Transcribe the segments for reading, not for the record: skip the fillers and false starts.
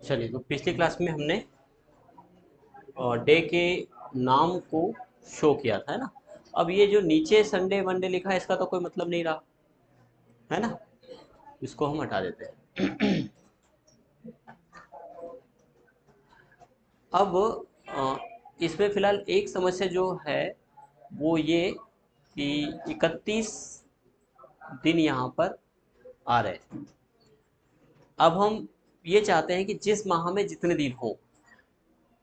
चलिए, तो पिछली क्लास में हमने डे के नाम को शो किया था, है ना। अब ये जो नीचे संडे मंडे लिखा है, इसका तो कोई मतलब नहीं रहा, है ना। इसको हम हटा देते हैं। अब इसमें फिलहाल एक समस्या जो है वो ये कि 31 दिन यहाँ पर आ रहे हैं। अब हम ये चाहते हैं कि जिस माह में जितने दिन हो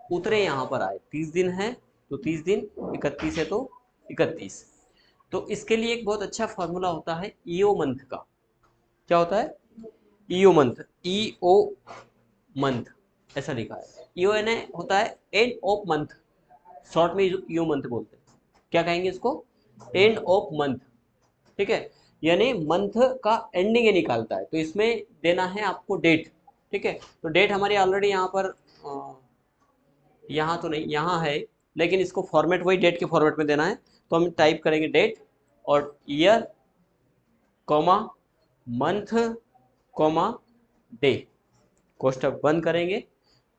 उतने यहाँ पर आए। 30 दिन है तो 30 दिन, 31 है तो 31। तो इसके लिए एक बहुत अच्छा फॉर्मूला होता है ईओ मंथ का। क्या होता है? ईओ मंथ, ईओ मंथ ऐसा लिखा है। ईओ यानी होता है एंड ऑफ मंथ, शॉर्ट में ईओ मंथ बोलते हैं। क्या कहेंगे इसको? End of month. ठीक है, यानी मंथ का एंडिंग ये निकालता है। तो इसमें देना है आपको डेट। ठीक है, तो डेट हमारी ऑलरेडी यहाँ पर यहाँ तो नहीं, यहाँ है, लेकिन इसको फॉर्मेट वही डेट के फॉर्मेट में देना है। तो हम टाइप करेंगे डेट और year comma month comma day, कोष्टक बंद करेंगे,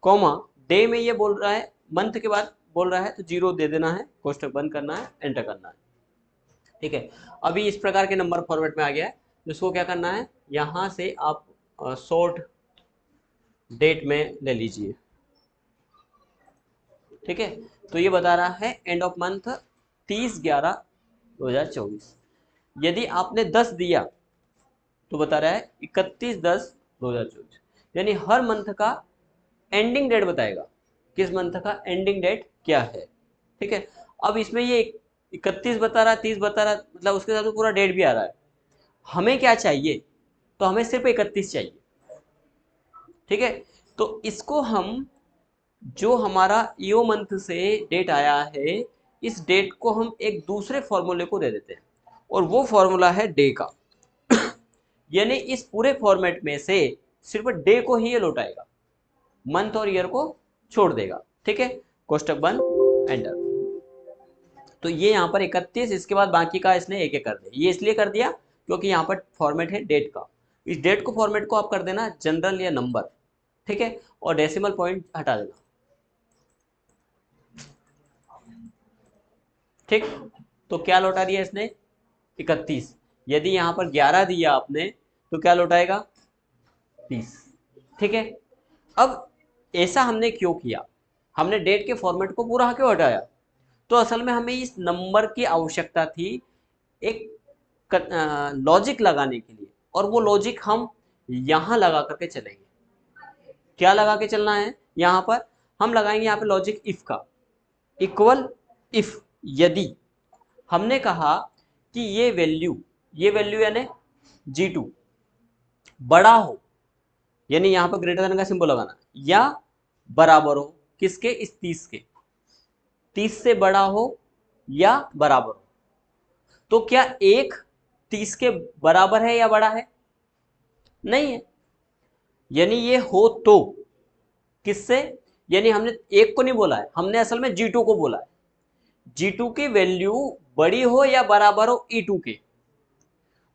कॉमा डे में ये बोल रहा है, मंथ के बाद बोल रहा है तो 0 दे देना है, कोष्टक बंद करना है, एंटर करना है। ठीक है, अभी इस प्रकार के नंबर फॉर्मेट में आ गया है। जिसको क्या करना है, यहाँ से आप शॉर्ट डेट में ले लीजिए। ठीक है, तो ये बता रहा है एंड ऑफ मंथ 30/11/2024। यदि आपने 10 दिया तो बता रहा है 31/10/2024, यानी हर मंथ का एंडिंग डेट बताएगा, किस मंथ का एंडिंग डेट क्या है। ठीक है, अब इसमें ये 31 बता रहा है, 30 बता रहा है, मतलब उसके साथ तो पूरा डेट भी आ रहा है। हमें क्या चाहिए? तो हमें सिर्फ 31 चाहिए। ठीक है, तो इसको हम, जो हमारा ईओ मंथ से डेट आया है, इस डेट को हम एक दूसरे फॉर्मूले को दे देते हैं, और वो फॉर्मूला है डे का। यानी इस पूरे फॉर्मेट में से सिर्फ डे को ही ये लौटाएगा, मंथ और ईयर को छोड़ देगा। ठीक है, कोष्टक बंद, एंटर। तो ये यहाँ पर 31, इसके बाद बाकी का इसने एक एक कर दिया। ये इसलिए कर दिया क्योंकि यहाँ पर फॉर्मेट है डेट का। इस डेट को फॉर्मेट को आप कर देना जनरल या नंबर। ठीक है, और डेसिमल पॉइंट हटा देना। ठीक, तो क्या लौटा दिया इसने? 31। यदि यहाँ पर 11 दिया आपने तो क्या लौटाएगा? 30। ठीक है, अब ऐसा हमने क्यों किया? हमने डेट के फॉर्मेट को पूरा क्यों हटाया? तो असल में हमें इस नंबर की आवश्यकता थी एक लॉजिक लगाने के लिए, और वो लॉजिक हम यहाँ लगा करके चलेंगे। क्या लगा के चलना है? यहाँ पर हम लगाएंगे यहाँ पे लॉजिक इफ का। इक्वल इफ, यदि हमने कहा कि ये वैल्यू यानी G2 बड़ा हो, यानी यहाँ पर ग्रेटर देन का सिंबल लगाना, या बराबर हो किसके? इस 30 के। 30 से बड़ा हो या बराबर हो। तो क्या एक 30 के बराबर है या बड़ा है? नहीं है। यानी ये हो तो किससे? यानी हमने एक को नहीं बोला है, हमने असल में G2 को बोला है। G2 की वैल्यू बड़ी हो या बराबर हो E2 के।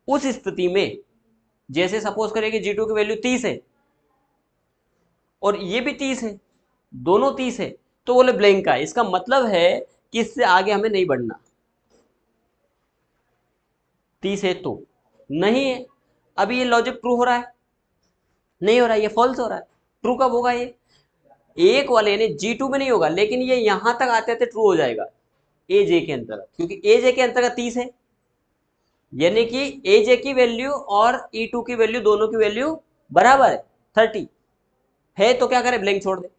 उस स्थिति में जैसे सपोज करें कि G2 की वैल्यू 30 है और ये भी 30 है, दोनों 30 है, तो बोले ब्लैंक का है। इसका मतलब है कि इससे आगे हमें नहीं बढ़ना। 30 है तो नहीं है। अभी ये लॉजिक ट्रू हो रहा है? नहीं हो रहा है, ये फॉल्स हो रहा है। ट्रू कब होगा? ये एक वाले यानी G2 में नहीं होगा, लेकिन ये यहां तक आते आते ट्रू हो जाएगा ए जे के अंतर्गत, क्योंकि ए जे के अंतर्गत 30 है। यानी कि ए जे की वैल्यू और E2 की वैल्यू, दोनों की वैल्यू बराबर है, 30 है। तो क्या करें? ब्लैंक छोड़ दे।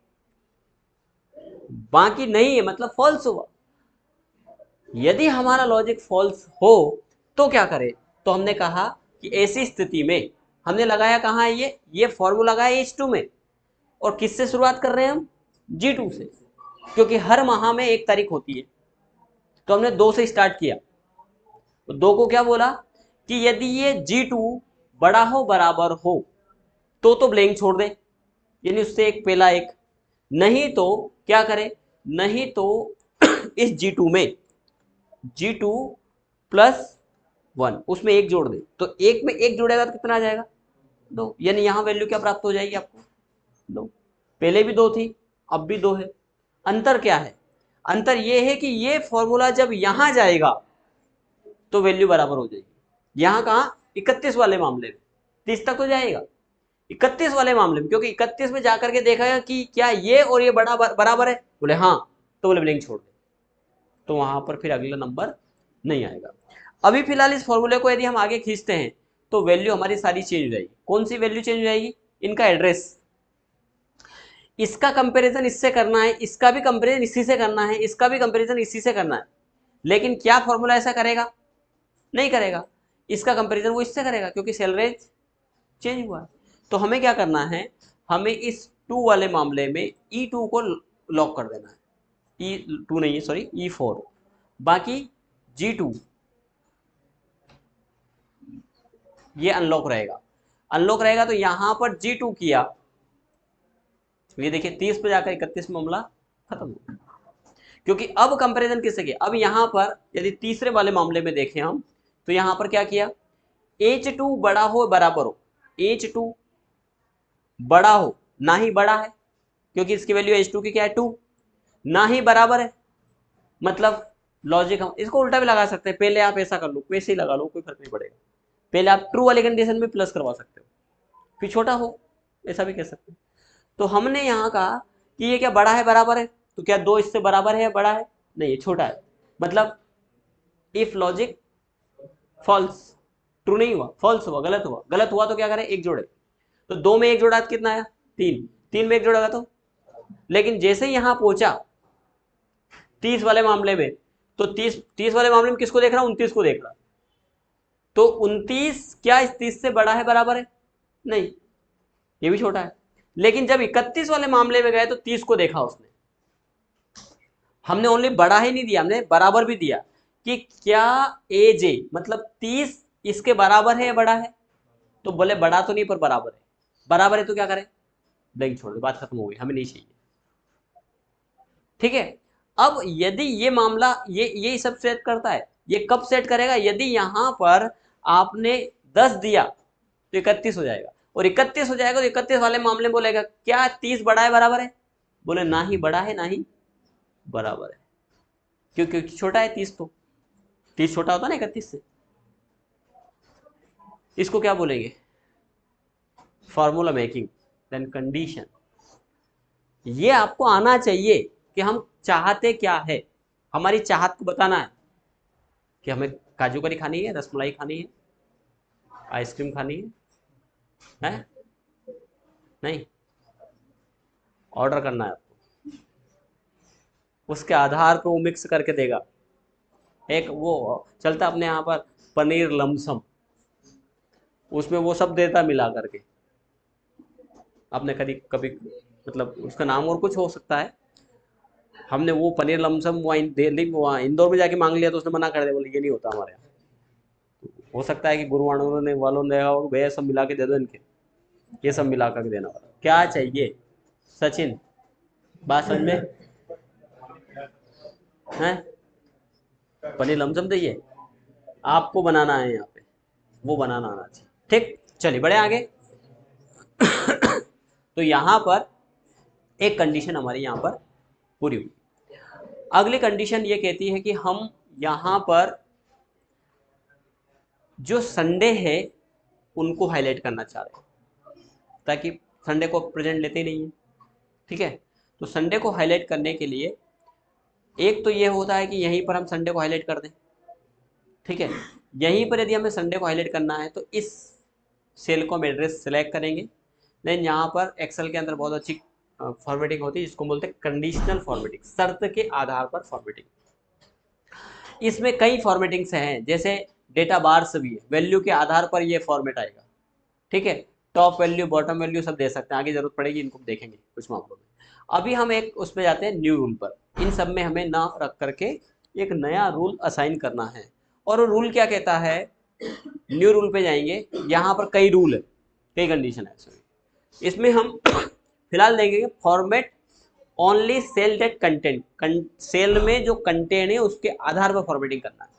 बाकी नहीं है मतलब फॉल्स हुआ। यदि हमारा लॉजिक फॉल्स हो तो क्या करें? तो हमने कहा कि ऐसी स्थिति में हमने लगाया कहाँ है? ये फॉर्मूला लगाया H2 में। और किससे शुरुआत कर रहे हैं हम? G2 से, क्योंकि हर माह में 1 तारीख होती है। तो हमने 2 से स्टार्ट किया। तो 2 को क्या बोला कि यदि ये G2 बड़ा हो बराबर हो तो ब्लैंक छोड़ दे, यानी उससे एक पहला एक। नहीं तो क्या करें? नहीं तो इस G2 में G2 प्लस 1, उसमें एक जोड़ दे। तो एक में एक जोड़ेगा तो कितना आ जाएगा? 2। यानी यहां वैल्यू क्या प्राप्त हो जाएगी आपको? 2। पहले भी 2 थी, अब भी 2 है। अंतर क्या है? अंतर ये है कि ये फॉर्मूला जब यहां जाएगा तो वैल्यू बराबर हो जाएगी। यहां कहा 31 वाले मामले में, 30 तक तो जाएगा, 31 वाले मामले में, क्योंकि 31 में जाकर के देखा कि क्या ये और ये बराबर है, बोले हाँ, तो बोले ब्लैंक छोड़ दे, तो वहां पर फिर अगला नंबर नहीं आएगा। अभी फिलहाल इस फॉर्मूले को यदि हम आगे खींचते हैं तो वैल्यू हमारी सारी चेंज हो जाएगी। कौन सी वैल्यू चेंज हो जाएगी? इनका एड्रेस, इसका कंपैरिजन इससे करना है, इसका भी कंपैरिजन इसी से करना है, इसका भी कंपैरिजन इसी से करना है, लेकिन क्या फॉर्मूला ऐसा करेगा? नहीं करेगा। इसका कंपैरिजन वो इससे करेगा क्योंकि सेल रेंज चेंज हुआ है। तो हमें क्या करना है, हमें इस 2 वाले मामले में E2 को लॉक कर देना है, E2 नहीं है सॉरी, E4, बाकी G2 ये अनलॉक रहेगा। अनलॉक रहेगा तो यहां पर G2 किया, ये देखिए 30 पे जाकर 31 मामला खत्म हो गया, क्योंकि अब कंपैरिजन किससे किया? अब यहां पर यदि तीसरे वाले मामले में देखें हम, तो यहां पर क्या किया, H2 बड़ा हो बराबर हो, H2 बड़ा हो ना ही बड़ा है, क्योंकि इसकी वैल्यू H2 की क्या है 2, ना ही बराबर है, मतलब लॉजिक हम इसको उल्टा भी लगा सकते हैं, पहले आप ऐसा कर लो, वैसे ही लगा लो, कोई फर्क नहीं पड़ेगा, पहले आप ट्रू वाले कंडीशन में प्लस करवा सकते हो, फिर छोटा हो, ऐसा भी कह सकते हैं। तो हमने यहाँ कहा कि ये क्या बड़ा है बराबर है, तो क्या 2 इससे बराबर है या बड़ा है? नहीं, ये छोटा है, मतलब इफ लॉजिक फॉल्स, ट्रू नहीं हुआ, फॉल्स हुआ, गलत हुआ, गलत हुआ तो क्या करें, एक जोड़े, तो 2 में एक जोड़ा कितना आया 3, 3 में एक जोड़ा तो, लेकिन जैसे ही यहां पहुंचा 30 वाले मामले में, तो 30 वाले मामले में किसको देख रहा हूं, 29 को देख रहा, तो 29 क्या इस 30 से बड़ा है बराबर है? नहीं, ये भी छोटा है। लेकिन जब 31 वाले मामले में गए तो 30 को देखा उसने, हमने ओनली बड़ा ही नहीं दिया, हमने बराबर भी दिया कि क्या ए जे मतलब 30 इसके बराबर है या बड़ा है, तो बोले बड़ा तो नहीं पर बराबर है, बराबर है तो क्या करें, ब्लैंक छोड़ दो, बात खत्म हो गई, हमें नहीं चाहिए। ठीक है, अब यदि ये मामला ये सब सेट करता है, ये कब सेट करेगा, यदि यहां पर आपने 10 दिया तो 31 हो जाएगा, और 31 हो जाएगा तो 31 वाले मामले में बोलेगा क्या 30 बड़ा है बराबर है, बोले ना ही बड़ा है ना ही बराबर है, क्योंकि छोटा है 30, तो 30 छोटा होता है ना 31 से। इसको क्या बोलेंगे, फॉर्मूला मेकिंग, देन कंडीशन। ये आपको आना चाहिए कि हम चाहते क्या है, हमारी चाहत को बताना है कि हमें काजू करी खानी है, रसमलाई खानी है, आइसक्रीम खानी है नहीं, ऑर्डर करना है आपको, उसके आधार पर वो मिक्स करके देगा। एक वो चलता अपने यहाँ पर पनीर लमसम, उसमें वो सब देता मिला करके, आपने कभी कभी मतलब उसका नाम और कुछ हो सकता है, हमने वो पनीर लमसम वहाँ दिल्ली वहाँ इंदौर में जाके मांग लिया तो उसने मना कर दिया, बोले ये नहीं होता हमारे यहाँ। हो सकता है कि गुरुवाणों ने वालों ने देखा होगा, भैया सब मिला के दे दो इनके, ये सब मिला करके देना वाला क्या चाहिए, सचिन बात समझ में है, पनीर लमसम चाहिए आपको, बनाना है यहाँ पे, वो बनाना आना चाहिए। ठीक, चलिए बढ़े आगे। तो यहाँ पर एक कंडीशन हमारी यहाँ पर पूरी हुई। अगली कंडीशन ये कहती है कि हम यहाँ पर जो संडे है उनको हाईलाइट करना चाह रहे हैं, ताकि संडे को प्रेजेंट लेते ही नहीं है। ठीक है, तो संडे को हाईलाइट करने के लिए एक तो ये होता है कि यहीं पर हम संडे को हाईलाइट कर दें। ठीक है, यहीं पर यदि हमें संडे को हाईलाइट करना है तो इस सेल को हम एड्रेस सेलेक्ट करेंगे, देन यहाँ पर एक्सेल के अंदर बहुत अच्छी फॉर्मेटिंग होती है जिसको बोलते हैं कंडीशनल फॉर्मेटिंग, शर्त के आधार पर फॉर्मेटिंग। इसमें कई फॉर्मेटिंग्स हैं, जैसे डेटा बार्स भी है, वैल्यू के आधार पर ये फॉर्मेट आएगा। ठीक है, टॉप वैल्यू बॉटम वैल्यू सब दे सकते हैं, आगे जरूरत पड़ेगी इनको देखेंगे कुछ मामलों में। अभी हम एक उस पर जाते हैं न्यू रूल पर, इन सब में हमें ना रख करके एक नया रूल असाइन करना है। और वो रूल क्या कहता है, न्यू रूल पे जाएंगे, यहाँ पर कई रूल है, कई कंडीशन है, इसमें हम फिलहाल देखेंगे format only cell that content, cell में जो कंटेंट है उसके आधार पर फॉर्मेटिंग करना है।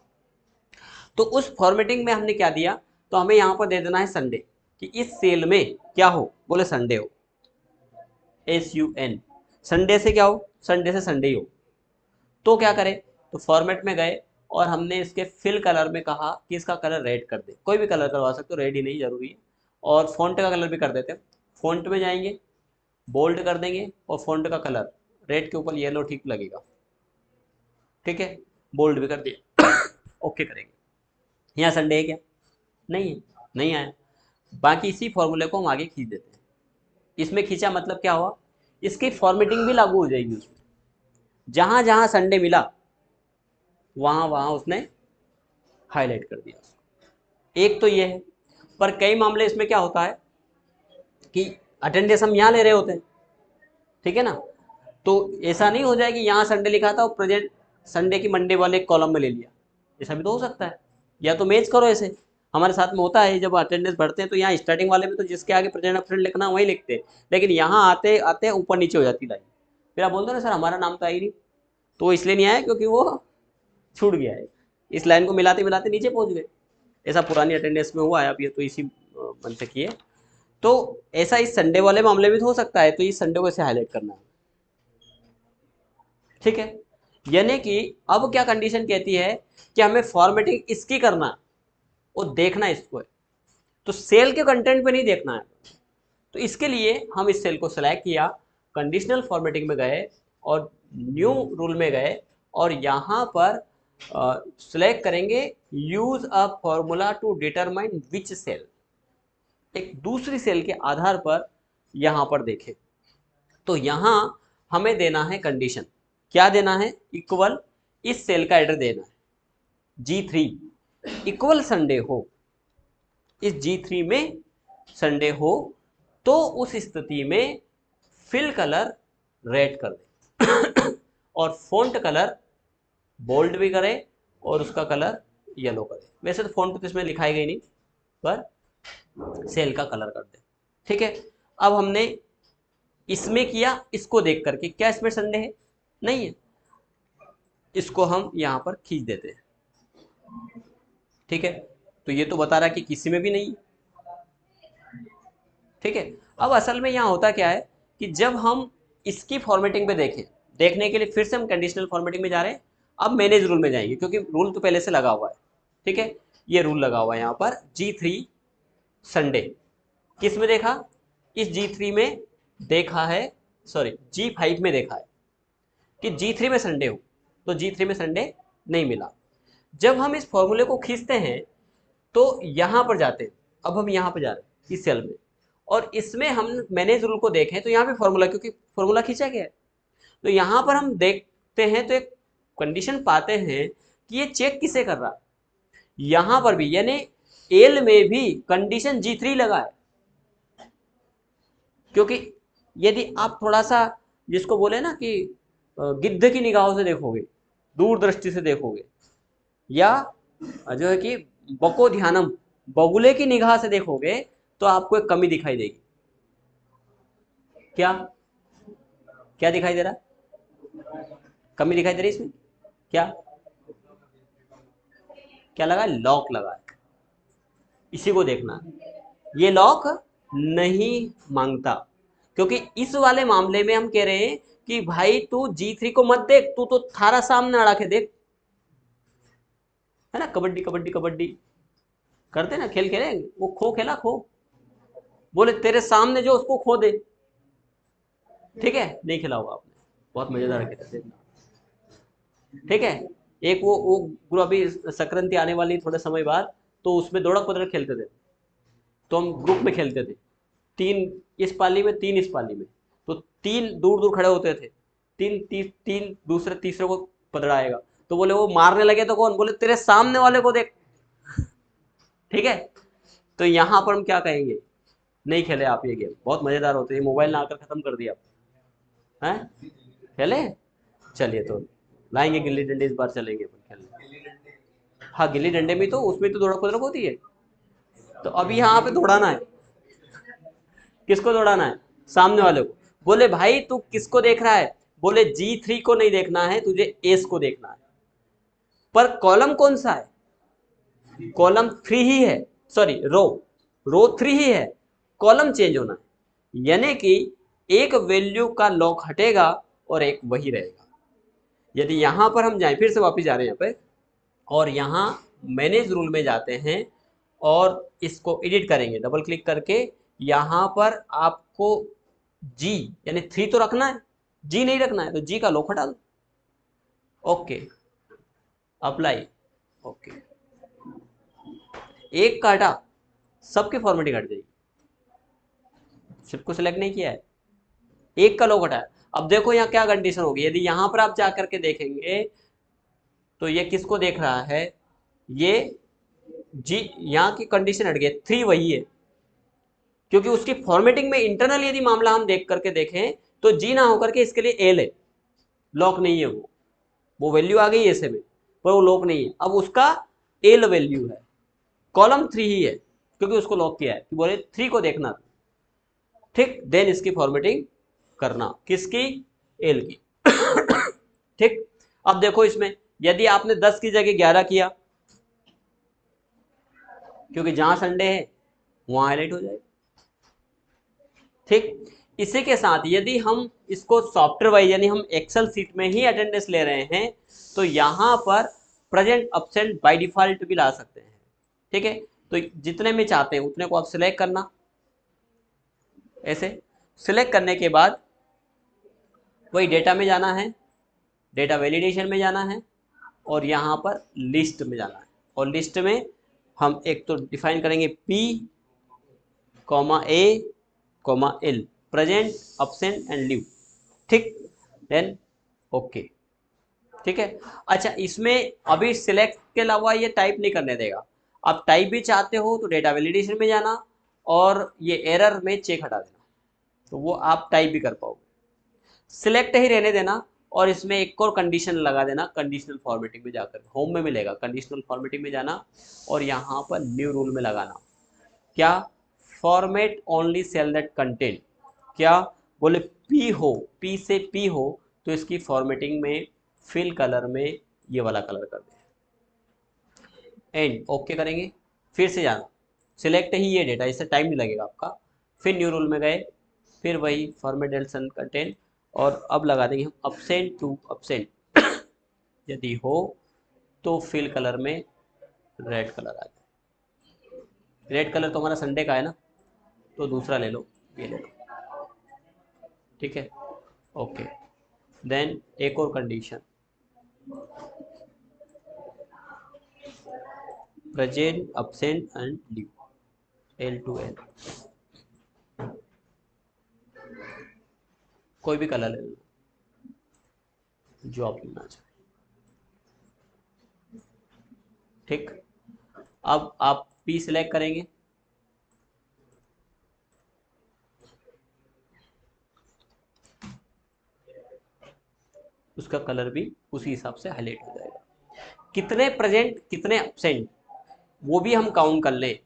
तो उस फॉर्मेटिंग में हमने क्या दिया, तो हमें यहाँ पर दे देना है संडे, कि इस सेल में क्या हो, बोले संडे हो। SUN, संडे से क्या हो, संडे से संडे ही हो। तो क्या करें, तो फॉर्मेट में गए और हमने इसके फिल कलर में कहा कि इसका कलर रेड कर दे, कोई भी कलर करवा सकते हो, रेड ही नहीं जरूरी है। और फॉन्ट का कलर भी कर देते हैं, फॉन्ट में जाएंगे, बोल्ड कर देंगे और फॉन्ट का कलर रेड के ऊपर येलो ठीक लगेगा, ठीक है, बोल्ड भी कर दिया। ओके करेंगे। यहाँ संडे है क्या, नहीं है, नहीं आया। बाकी इसी फॉर्मूले को हम आगे खींच देते हैं। इसमें खींचा मतलब क्या हुआ, इसकी फॉर्मेटिंग भी लागू हो जाएगी उसमें, जहां जहां संडे मिला वहां वहां उसने हाईलाइट कर दिया उसको। एक तो ये है, पर कई मामले इसमें क्या होता है कि अटेंडेंस हम यहाँ ले रहे होते हैं, ठीक है ना, तो ऐसा नहीं हो जाए कि यहाँ संडे लिखा था और प्रेजेंट संडे की मंडे वाले कॉलम में ले लिया, ऐसा भी तो हो सकता है। या तो मैच करो, ऐसे हमारे साथ में होता है, जब अटेंडेंस भरते हैं तो यहाँ स्टार्टिंग वाले में तो जिसके आगे प्रेजेंट एब्सेंट लिखना वही लिखते हैं, लेकिन यहाँ आते आते ऊपर नीचे हो जाती लाइन, फिर आप बोलते हो ना सर हमारा नाम तो आई नहीं, तो इसलिए नहीं आया क्योंकि वो छूट गया है, इस लाइन को मिलाते मिलाते नीचे पहुंच गए। ऐसा पुरानी अटेंडेंस में हुआ है, अब ये तो इसी मन से किए। तो ऐसा इस संडे वाले मामले में तो हो सकता है, तो इस संडे को ऐसे हाईलाइट करना है, ठीक है। यानी कि अब क्या कंडीशन कहती है कि हमें फॉर्मेटिंग इसकी करना है, वो देखना इसको है, तो सेल के कंटेंट पे नहीं देखना है। तो इसके लिए हम इस सेल को सिलेक्ट किया, कंडीशनल फॉर्मेटिंग में गए और न्यू रूल में गए और यहाँ पर सिलेक्ट करेंगे use a formula to determine which cell, एक दूसरी सेल के आधार पर यहाँ पर देखें। तो यहाँ हमें देना है कंडीशन, क्या देना है, इक्वल इस सेल का एड्रेस देना है G3 इक्वल संडे हो, इस G3 में संडे हो, तो उस स्थिति में फिल कलर रेड कर दे और फॉन्ट कलर बोल्ड भी करे और उसका कलर येलो करे। वैसे तो फॉन्ट तो इसमें लिखाई गई नहीं, पर सेल का कलर कर दे, ठीक है। अब हमने इसमें किया, इसको देख करके क्या इसमें संडे है, नहीं है, इसको हम यहां पर खींच देते हैं, ठीक है। तो ये तो बता रहा है कि किसी में भी नहीं, ठीक है। अब असल में यहाँ होता क्या है कि जब हम इसकी फॉर्मेटिंग पे देखें, देखने के लिए फिर से हम कंडीशनल फॉर्मेटिंग में जा रहे हैं, अब मैनेज रूल में जाएंगे क्योंकि रूल तो पहले से लगा हुआ है, ठीक है। ये रूल लगा हुआ है यहाँ पर G3 संडे, किस में देखा, इस G3 में देखा है, सॉरी G5 में देखा है कि G3 में संडे हो, तो G3 में संडे नहीं मिला। जब हम इस फॉर्मूले को खींचते हैं तो यहां पर जाते हैं, अब हम यहां पर जा रहे हैं इस सेल में, और इसमें हम मैनेज रूल को देखें तो यहाँ पे फॉर्मूला, क्योंकि फॉर्मूला खींचा गया है, तो यहाँ पर हम देखते हैं तो एक कंडीशन पाते हैं कि ये चेक किसे कर रहा है, यहाँ पर भी, यानी एल में भी कंडीशन G3 लगा है। क्योंकि यदि आप थोड़ा सा जिसको बोले ना कि गिद्ध की निगाहों से देखोगे, दूरदृष्टि से देखोगे, या जो है कि बको ध्यानम, बगुले की निगाह से देखोगे, तो आपको एक कमी दिखाई देगी। क्या क्या दिखाई दे रहा है, कमी दिखाई दे रही है इसमें, क्या क्या लगा है, लॉक लगा है, इसी को देखना है। ये लॉक नहीं मांगता, क्योंकि इस वाले मामले में हम कह रहे हैं कि भाई तू G3 को मत देख, तू तो थारा सामने अड़ा के देख, है ना, कबड्डी कबड्डी कबड्डी करते ना, खेल खेले, वो खो खेला, खो, बोले तेरे सामने जो उसको खो दे, ठीक है, नहीं खेला होगा आपने, बहुत मजेदार खेला, देखना, ठीक है। एक वो गुरु अभी संक्रांति आने वाली थोड़े समय बाद, तो उसमें दौड़क पदक खेलते थे, तो हम ग्रुप में खेलते थे, तीन इस पाली में, तीन इस पाली में, तो तीन दूर दूर खड़े होते थे, तीन दूसरे तीसरे को पकड़ाएगा, तो बोले वो मारने लगे तो कौन, बोले तेरे सामने वाले को देख, ठीक है। तो यहाँ पर हम क्या कहेंगे, नहीं खेले आप ये गेम, बहुत मजेदार होते हैं, मोबाइल ना आकर खत्म कर दिया आप, हैं खेले, चलिए तो लाएंगे गिल्ली डंडे, इस बार चलेंगे अपन खेलने। हाँ गिल्ली डंडे में तो, उसमें तो दौड़क पदक होती है, तो अभी यहाँ पे दौड़ाना है, किसको दौड़ाना है, सामने वाले को। बोले भाई तू किसको देख रहा है, बोले G3 को नहीं देखना है, तुझे एस को देखना है, पर कॉलम कौन सा है, कॉलम 3 ही है, सॉरी रो 3 ही है, कॉलम चेंज होना है, यानी कि एक वैल्यू का लॉक हटेगा और एक वही रहेगा। यदि यहां पर हम जाएं, फिर से वापस जा रहे हैं यहाँ पे, और यहाँ मैनेज रूल में जाते हैं और इसको एडिट करेंगे डबल क्लिक करके, यहाँ पर आपको जी यानी 3 तो रखना है, जी नहीं रखना है तो जी का लॉक हटा दो। ओके, अप्लाई, ओके, एक का हटा, सबके फॉर्मेटिंग हट जाएगी। सिर्फ को सिलेक्ट नहीं किया है, एक का लॉक हटाया। अब देखो यहाँ क्या कंडीशन होगी, यदि यहाँ पर आप जा करके देखेंगे तो ये किसको देख रहा है, ये जी, यहाँ की कंडीशन हट गई, 3 वही है, क्योंकि उसकी फॉर्मेटिंग में इंटरनल यदि मामला हम देख करके देखें तो जी ना होकर के इसके लिए एल है, लॉक नहीं है, वो वैल्यू आ गई ऐसे में पर वो लॉक नहीं है। अब उसका एल वैल्यू है, कॉलम 3 ही है क्योंकि उसको लॉक किया है कि बोले 3 को देखना, ठीक, देन इसकी फॉर्मेटिंग करना, किसकी, एल की। ठीक, अब देखो इसमें यदि आपने 10 की जगह 11 किया, क्योंकि जहां संडे है वहां हाईलाइट हो जाएगा। ठीक, इसी के साथ यदि हम इसको सॉफ्टवेयर वाइज यानी हम एक्सेल सीट में ही अटेंडेंस ले रहे हैं तो यहां पर प्रेजेंट एब्सेंट बाय डिफॉल्ट भी ला सकते हैं। ठीक है, तो जितने में चाहते हैं उतने को आप सिलेक्ट करना, ऐसे सिलेक्ट करने के बाद वही डेटा में जाना है, डेटा वैलिडेशन में जाना है और यहाँ पर लिस्ट में जाना है, और लिस्ट में हम एक तो डिफाइन करेंगे P, A, L, present, absent and leave. ठीक, देन ओके। ठीक है, अच्छा इसमें अभी सिलेक्ट के अलावा ये टाइप नहीं करने देगा, आप टाइप भी चाहते हो तो डेटा वैलिडेशन में जाना और ये एरर में चेक हटा देना, तो वो आप टाइप भी कर पाओगे। सिलेक्ट ही रहने देना और इसमें एक और कंडीशन लगा देना, कंडीशनल फॉर्मेटिंग में जाकर होम में मिलेगा, कंडीशनल फॉर्मेटिंग में जाना और यहाँ पर न्यू रूल में लगाना, क्या, format only cell that content, क्या बोले पी हो, पी से पी हो तो इसकी फॉर्मेटिंग में फिल कलर में ये वाला कलर कर दें, एंड ओके करेंगे। फिर से जाना, सिलेक्ट ही ये डेटा, इससे टाइम नहीं लगेगा आपका। फिर न्यू रूल में गए, फिर वही फॉर्मेट डेल्सन कंटेंट और अब लगा देंगे हम एब्सेंट टू एब्सेंट, यदि हो तो फिल कलर में रेड कलर आ जाए। रेड कलर तो हमारा संडे का है ना, तो दूसरा ले लो, ये ले लो। ठीक है, ओके, देन एक और condition, present, absent and leave, L to L, कोई भी कलर ले लो जो आप लेना चाहें। ठीक, अब आप P सिलेक्ट करेंगे, उसका कलर भी उसी हिसाब से हाईलाइट हो जाएगा। कितने प्रेजेंट कितने एब्सेंट वो भी हम काउंट कर लें,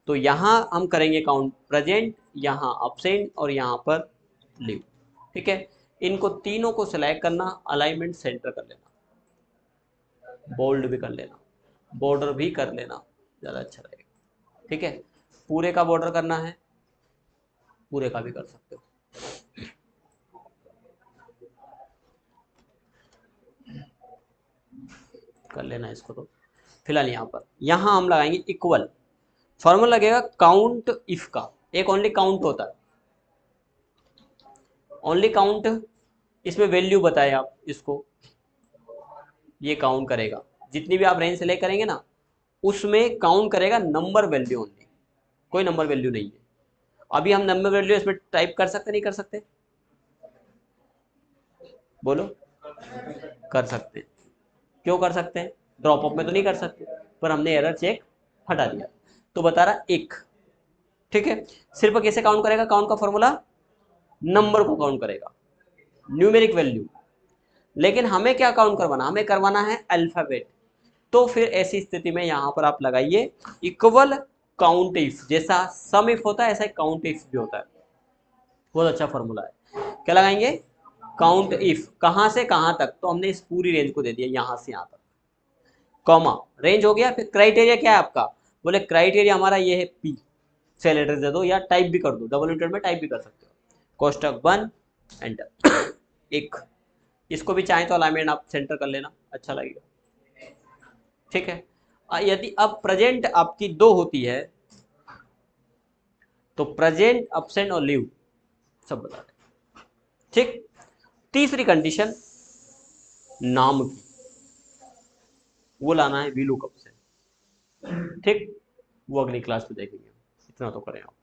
तो यहाँ हम करेंगे काउंट प्रेजेंट, यहाँ एब्सेंट और यहाँ पर लीव। ठीक है, इनको तीनों को सिलेक्ट करना, अलाइनमेंट सेंटर कर लेना, बोल्ड भी कर लेना, बॉर्डर भी कर लेना, ज़्यादा अच्छा रहेगा। ठीक है, पूरे का बॉर्डर करना है, पूरे का भी कर सकते हो। कर लेना इसको, तो फिलहाल यहाँ हम लगाएंगे इक्वल, फॉर्मूला लगेगा काउंट इफ का, एक ओनली काउंट होता है, ओनली काउंट, इसमें वैल्यू बताए आप इसको, ये काउंट करेगा जितनी भी आप रेंज सेलेक्ट करेंगे ना उसमें काउंट करेगा नंबर वैल्यू ओनली, कोई नंबर वैल्यू नहीं है। अभी हम नंबर वैल्यू इसमें टाइप कर सकते नहीं कर सकते, बोलो, कर सकते हैं। क्यों कर सकते हैं, ड्रॉप अप में तो नहीं कर सकते, पर हमने एरर चेक हटा दिया तो बता रहा एक। ठीक है, सिर्फ कैसे काउंट करेगा, काउंट का फॉर्मूला नंबर को काउंट करेगा, न्यूमेरिक वैल्यू, लेकिन हमें क्या काउंट करवाना, हमें करवाना है अल्फाबेट। तो फिर ऐसी स्थिति में यहां पर आप लगाइए इक्वल काउंट इफ, जैसा सम इफ होता है ऐसा काउंट इफ भी होता है, बहुत अच्छा फॉर्मूला है। क्या लगाएंगे, काउंट इफ, कहां से कहां तक, तो हमने इस पूरी रेंज को दे दिया यहां से यहां तक, कॉमा, रेंज हो गया। फिर क्राइटेरिया क्या है आपका, बोले क्राइटेरिया हमारा ये है P, सेल एड्रेस दे दो या टाइप भी कर दो, डबल इंटर में टाइप भी कर सकते हो, कोष्टक 1 एंटर। एक इसको भी चाहें तो अलाइनमेंट आप सेंटर कर लेना, अच्छा लगेगा, ठीक है। यदि अब प्रेजेंट आपकी 2 होती है तो प्रेजेंट, अब्सेंट और लीव सब बता दें, ठीक। तीसरी कंडीशन नाम की, वो लाना है वीलुकअप से, ठीक। वो अगली क्लास में देखेंगे, इतना तो करें आप।